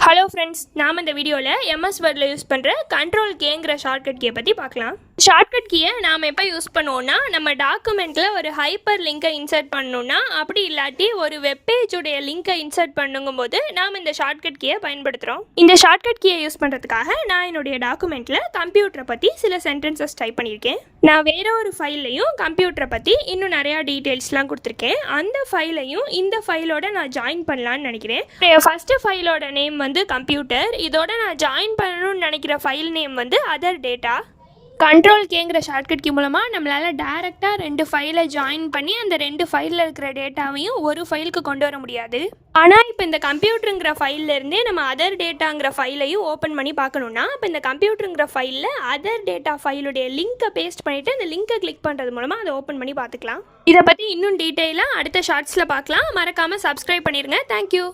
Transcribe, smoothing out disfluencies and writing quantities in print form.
Hello friends, நாம் இந்த வீடியோவில் எம்எஸ் வேர்டில் யூஸ் பண்ணுற கண்ட்ரோல் கேங்கிற ஷார்ட்கட் கீயை பற்றி பார்க்கலாம். ஷார்ட்கட் கீயை நாம் எப்போ யூஸ் பண்ணுவோம்னா, நம்ம டாக்குமெண்ட்டில் ஒரு ஹைப்பர் லிங்கை இன்சர்ட் பண்ணணுன்னா, அப்படி இல்லாட்டி ஒரு வெப்பேஜுடைய லிங்கை இன்சர்ட் பண்ணுங்கும்போது நாம் இந்த ஷார்ட்கட் கீயை பயன்படுத்துகிறோம். இந்த ஷார்ட்கட் கீயை யூஸ் பண்ணுறதுக்காக நான் என்னுடைய டாக்குமெண்ட்டில் கம்ப்யூட்டரை பற்றி சில சென்டென்சஸ் டைப் பண்ணியிருக்கேன். நான் வேற ஒரு ஃபைல்லையும் கம்ப்யூட்டரை பற்றி இன்னும் நிறையா டீட்டெயில்ஸ்லாம் கொடுத்துருக்கேன். அந்த ஃபைலையும் இந்த ஃபைலோட நான் ஜாயின் பண்ணலான்னு நினைக்கிறேன். ஃபஸ்ட்டு ஃபைலோட நேம் வந்து கம்ப்யூட்டர். இதோட நான் ஜாயின் பண்ணணும்னு நினைக்கிற ஃபைல் நேம் வந்து அதர் டேட்டா. கண்ட்ரோல் கேங்கிற ஷார்ட்கட் கீ மூலமாக நம்மளால் டைரெக்டாக 2 ஃபைலை ஜாயின் பண்ணி அந்த 2 ஃபைலில் இருக்கிற டேட்டாவையும் ஒரு ஃபைலுக்கு கொண்டு வர முடியாது. ஆனால் இப்போ இந்த கம்ப்யூட்டருங்கிற ஃபைல்லேருந்தே நம்ம அதர் டேட்டாங்கிற ஃபைலையும் ஓப்பன் பண்ணி பார்க்கணுன்னா, இப்போ இந்த கம்ப்யூட்டருங்கிற ஃபைலில் அதர் டேட்டா ஃபைலுடைய லிங்க்கை பேஸ்ட் பண்ணிவிட்டு அந்த லிங்க்கை கிளிக் பண்ணுறது மூலமாக அதை ஓப்பன் பண்ணி பார்த்துக்கலாம். இதை பற்றி இன்னும் டீட்டெயிலாக அடுத்த ஷார்ட்ஸில் பார்க்கலாம். மறக்காமல் சப்ஸ்கிரைப் பண்ணிடுங்க. தேங்க்யூ.